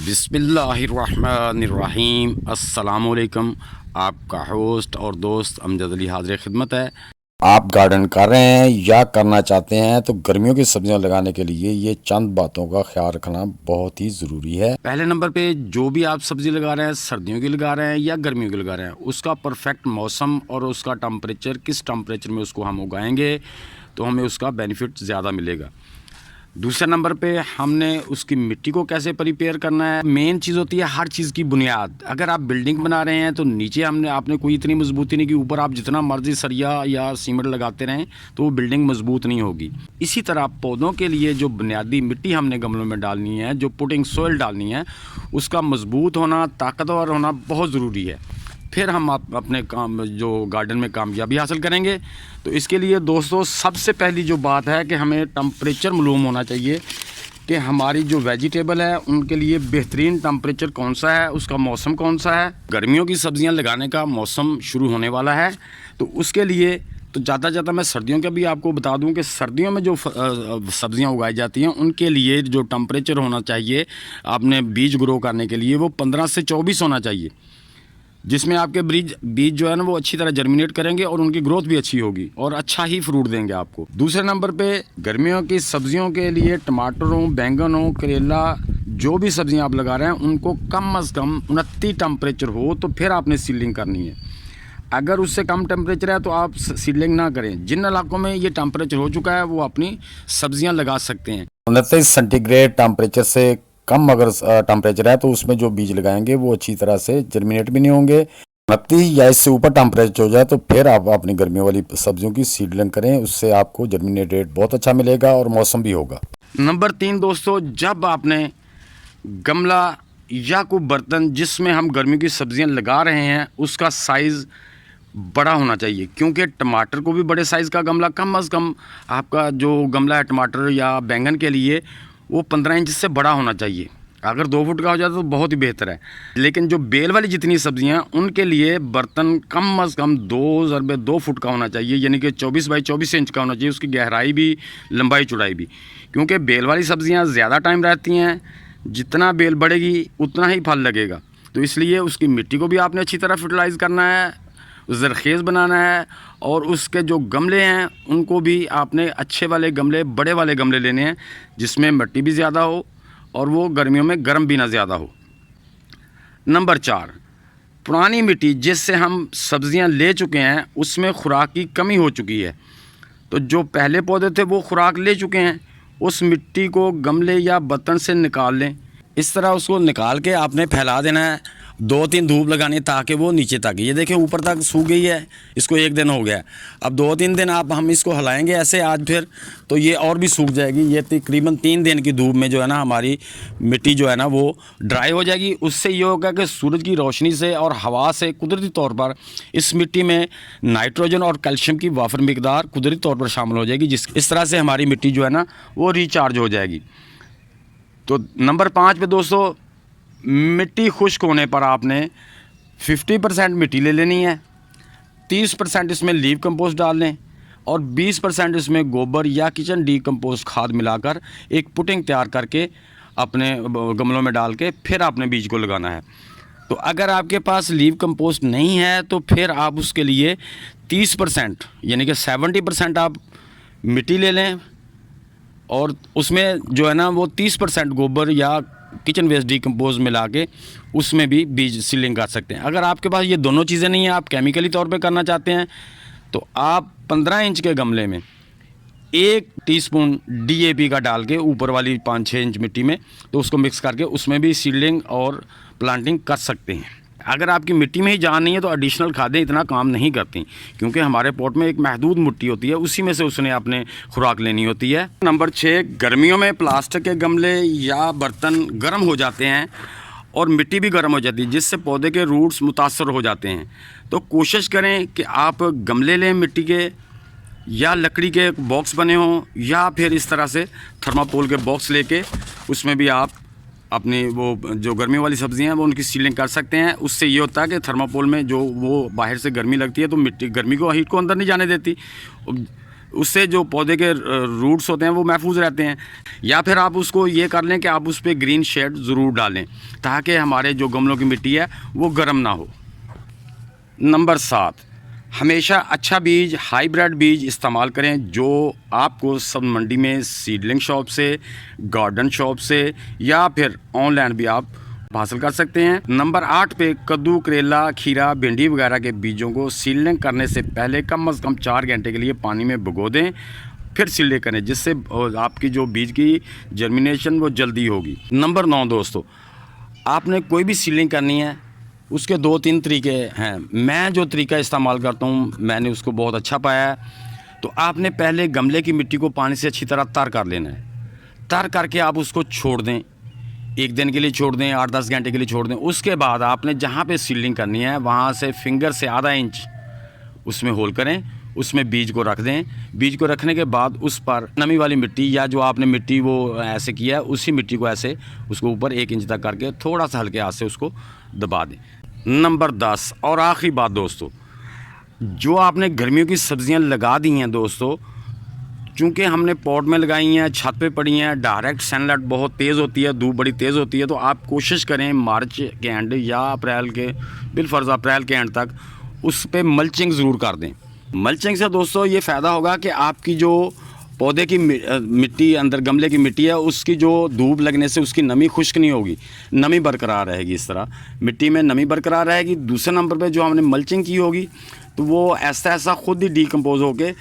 बिस्मिल्लाहिर्रहमानिर्रहीम। अस्सलामुअलैकुम। आपका होस्ट और दोस्त अमजद अली हाज़िर खिदमत है। आप गार्डन कर रहे हैं या करना चाहते हैं तो गर्मियों की सब्जियां लगाने के लिए ये चंद बातों का ख्याल रखना बहुत ही ज़रूरी है। पहले नंबर पे जो भी आप सब्ज़ी लगा रहे हैं, सर्दियों की लगा रहे हैं या गर्मियों की लगा रहे हैं, उसका परफेक्ट मौसम और उसका टेम्परेचर, किस टेम्परेचर में उसको हम उगाएंगे तो हमें उसका बेनिफिट ज़्यादा मिलेगा। दूसरे नंबर पे हमने उसकी मिट्टी को कैसे प्रिपेयर करना है। मेन चीज़ होती है हर चीज़ की बुनियाद। अगर आप बिल्डिंग बना रहे हैं तो नीचे आपने कोई इतनी मजबूती नहीं कि ऊपर आप जितना मर्जी सरिया या सीमेंट लगाते रहें तो वो बिल्डिंग मजबूत नहीं होगी। इसी तरह पौधों के लिए जो बुनियादी मिट्टी हमने गमलों में डालनी है, जो पुटिंग सोइल डालनी है, उसका मजबूत होना, ताकतवर होना बहुत ज़रूरी है। फिर हम अपने काम जो गार्डन में कामयाबी हासिल करेंगे। तो इसके लिए दोस्तों सबसे पहली जो बात है कि हमें टेम्परेचर मालूम होना चाहिए कि हमारी जो वेजिटेबल है उनके लिए बेहतरीन टेम्परेचर कौन सा है, उसका मौसम कौन सा है। गर्मियों की सब्ज़ियां लगाने का मौसम शुरू होने वाला है, तो उसके लिए तो ज़्यादा मैं सर्दियों का भी आपको बता दूं कि सर्दियों में जो सब्ज़ियां उगाई जाती हैं उनके लिए जो टेम्परेचर होना चाहिए आपने बीज ग्रो करने के लिए, वो 15 से 24 होना चाहिए, जिसमें आपके बीज जो है ना वो अच्छी तरह जर्मिनेट करेंगे और उनकी ग्रोथ भी अच्छी होगी और अच्छा ही फ्रूट देंगे आपको। दूसरे नंबर पे गर्मियों की सब्जियों के लिए टमाटर हो, बैंगन हो, करेला, जो भी सब्जियां आप लगा रहे हैं उनको कम से कम 29 टेम्परेचर हो तो फिर आपने सीडलिंग करनी है। अगर उससे कम टेम्परेचर है तो आप सीडलिंग ना करें। जिन इलाकों में ये टेम्परेचर हो चुका है वो अपनी सब्जियां लगा सकते हैं। 29 सेंटीग्रेड टेम्परेचर से कम अगर टेम्परेचर है तो उसमें जो बीज लगाएंगे वो अच्छी तरह से जर्मिनेट भी नहीं होंगे। 29 या इससे ऊपर टेम्परेचर हो जाए तो फिर आप अपनी गर्मियों वाली सब्जियों की सीडलिंग करें, उससे आपको जर्मिनेट रेट बहुत अच्छा मिलेगा और मौसम भी होगा। नंबर 3 दोस्तों, जब आपने गमला या कोई बर्तन जिसमें हम गर्मियों की सब्जियां लगा रहे हैं उसका साइज़ बड़ा होना चाहिए, क्योंकि टमाटर को भी बड़े साइज़ का गमला, कम से कम आपका जो गमला है टमाटर या बैंगन के लिए वो 15 इंच से बड़ा होना चाहिए। अगर 2 फुट का हो जाता तो बहुत ही बेहतर है। लेकिन जो बेल वाली जितनी सब्जियां उनके लिए बर्तन कम से कम 2 फुट का होना चाहिए, यानी कि 24 बाई 24 इंच का होना चाहिए, उसकी गहराई भी, लंबाई चौड़ाई भी, क्योंकि बेल वाली सब्जियां ज़्यादा टाइम रहती हैं। जितना बेल बढ़ेगी उतना ही फल लगेगा। तो इसलिए उसकी मिट्टी को भी आपने अच्छी तरह फर्टिलाइज़ करना है, ज़रखेज़ बनाना है, और उसके जो गमले हैं उनको भी आपने अच्छे वाले गमले, बड़े वाले गमले लेने हैं जिसमें मिट्टी भी ज़्यादा हो और वो गर्मियों में गर्म भी ना ज़्यादा हो। नंबर 4, पुरानी मिट्टी जिससे हम सब्ज़ियां ले चुके हैं उसमें खुराक की कमी हो चुकी है, तो जो पहले पौधे थे वो खुराक ले चुके हैं, उस मिट्टी को गमले या बर्तन से निकाल लें। इस तरह उसको निकाल के आपने फैला देना है, 2-3 धूप लगानी है ताकि वो नीचे तक, ये देखें ऊपर तक सूख गई है, इसको 1 दिन हो गया। अब 2-3 दिन हम इसको हिलाएंगे ऐसे आज फिर तो ये और भी सूख जाएगी। ये तकरीबन 3 दिन की धूप में जो है ना हमारी मिट्टी जो है ना वो ड्राई हो जाएगी। उससे ये होगा कि सूरज की रोशनी से और हवा से कुदरती तौर पर इस मिट्टी में नाइट्रोजन और कैल्शियम की वाफर मिकदार कुदरती तौर पर शामिल हो जाएगी, इस तरह से हमारी मिट्टी जो है ना वो रिचार्ज हो जाएगी। तो नंबर 5 पे दोस्तों, मिट्टी खुश्क होने पर आपने 50% मिट्टी ले लेनी है, 30% इसमें लीव कंपोस्ट डाल लें और 20% इसमें गोबर या किचन डीकम्पोस्ट खाद मिलाकर एक पुटिंग तैयार करके अपने गमलों में डाल के फिर आपने बीज को लगाना है। तो अगर आपके पास लीव कंपोस्ट नहीं है तो फिर आप उसके लिए 30% यानी कि 70% आप मिट्टी ले लें और उसमें जो है ना वो 30% गोबर या किचन वेस्ट डीकम्पोज मिला के उसमें भी बीज सीलिंग कर सकते हैं। अगर आपके पास ये दोनों चीज़ें नहीं हैं, आप केमिकली तौर पे करना चाहते हैं, तो आप 15 इंच के गमले में 1 टीस्पून DAP का डाल के ऊपर वाली 5-6 इंच मिट्टी में, तो उसको मिक्स करके उसमें भी सीडलिंग और प्लांटिंग कर सकते हैं। अगर आपकी मिट्टी में ही जान नहीं है तो एडिशनल खादें इतना काम नहीं करती, क्योंकि हमारे पॉट में एक महदूद मिट्टी होती है, उसी में से उसने अपने खुराक लेनी होती है। नंबर 6, गर्मियों में प्लास्टिक के गमले या बर्तन गर्म हो जाते हैं और मिट्टी भी गर्म हो जाती है, जिससे पौधे के रूट्स मुतासर हो जाते हैं। तो कोशिश करें कि आप गमले लें मिट्टी के या लकड़ी के बॉक्स बने हों, या फिर इस तरह से थर्माकोल के बॉक्स लेके उसमें भी आप अपनी वो जो गर्मी वाली सब्जियां हैं वो उनकी सीलिंग कर सकते हैं। उससे ये होता है कि थर्माकोल में जो वो बाहर से गर्मी लगती है तो मिट्टी गर्मी को, हीट को अंदर नहीं जाने देती। उससे जो पौधे के रूट्स होते हैं वो महफूज रहते हैं। या फिर आप उसको ये कर लें कि आप उस पर ग्रीन शेड ज़रूर डालें ताकि हमारे जो गमलों की मिट्टी है वो गर्म ना हो। नंबर 7, हमेशा अच्छा बीज, हाइब्रिड बीज इस्तेमाल करें जो आपको सब मंडी में सीडलिंग शॉप से, गार्डन शॉप से या फिर ऑनलाइन भी आप हासिल कर सकते हैं। नंबर 8 पे कद्दू, करेला, खीरा, भिंडी वगैरह के बीजों को सीडलिंग करने से पहले कम से कम 4 घंटे के लिए पानी में भिगो दें, फिर सीडलिंग करें, जिससे आपकी जो बीज की जर्मिनेशन वो जल्दी होगी। नंबर 9 दोस्तों, आपने कोई भी सीडलिंग करनी है उसके 2-3 तरीके हैं। मैं जो तरीका इस्तेमाल करता हूँ मैंने उसको बहुत अच्छा पाया है। तो आपने पहले गमले की मिट्टी को पानी से अच्छी तरह तर कर लेना है। तर करके आप उसको छोड़ दें, 1 दिन के लिए छोड़ दें, 8-10 घंटे के लिए छोड़ दें। उसके बाद आपने जहाँ पे सीडलिंग करनी है वहाँ से फिंगर से आधा इंच उसमें होल करें, उसमें बीज को रख दें। बीज को रखने के बाद उस पर नमी वाली मिट्टी या जो आपने मिट्टी वो ऐसे किया है उसी मिट्टी को ऐसे उसको ऊपर 1 इंच तक करके थोड़ा सा हल्के हाथ से उसको दबा दें। नंबर 10 और आखिरी बात दोस्तों, जो आपने गर्मियों की सब्जियां लगा दी हैं दोस्तों, चूँकि हमने पॉट में लगाई हैं, छत पे पड़ी हैं, डायरेक्ट सनलाइट बहुत तेज़ होती है, धूप बड़ी तेज़ होती है, तो आप कोशिश करें मार्च के एंड या अप्रैल के बिलफर्ज अप्रैल के एंड तक उस पर मल्चिंग ज़रूर कर दें। मल्चिंग से दोस्तों ये फ़ायदा होगा कि आपकी जो पौधे की मिट्टी अंदर गमले की मिट्टी है उसकी जो धूप लगने से उसकी नमी खुश्क नहीं होगी, नमी बरकरार रहेगी। इस तरह मिट्टी में नमी बरकरार रहेगी। दूसरे नंबर पे जो हमने मल्चिंग की होगी तो वो ऐसा खुद ही डीकम्पोज होके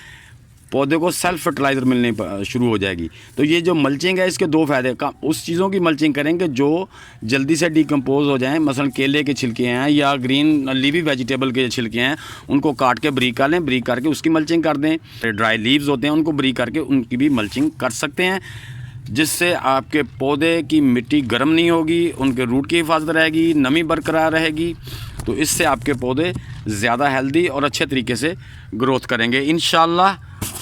पौधे को सेल्फ फर्टिलाइज़र मिलने शुरू हो जाएगी। तो ये जो मल्चिंग है इसके 2 फ़ायदे का, उस चीज़ों की मल्चिंग करेंगे जो जल्दी से डीकम्पोज हो जाएं, मसलन केले के छिलके हैं या ग्रीन लीवी वेजिटेबल के छिलके हैं, उनको काट के ब्रीक कर लें, ब्रीक करके उसकी मल्चिंग कर दें। ड्राई लीव्स होते हैं उनको ब्रीक करके उनकी भी मल्चिंग कर सकते हैं, जिससे आपके पौधे की मिट्टी गर्म नहीं होगी, उनके रूट की हिफाजत रहेगी, नमी बरकरार रहेगी। तो इससे आपके पौधे ज़्यादा हेल्दी और अच्छे तरीके से ग्रोथ करेंगे इंशाल्लाह।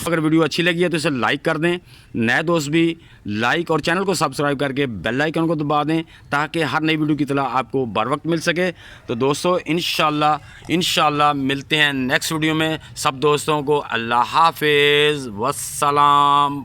अगर वीडियो अच्छी लगी है तो इसे लाइक कर दें, नए दोस्त भी लाइक और चैनल को सब्सक्राइब करके बेल आइकन को दबा दें ताकि हर नई वीडियो की इत्तला आपको बर वक्त मिल सके। तो दोस्तों इंशाल्लाह मिलते हैं नेक्स्ट वीडियो में। सब दोस्तों को अल्लाह हाफिज़, वस्सलाम।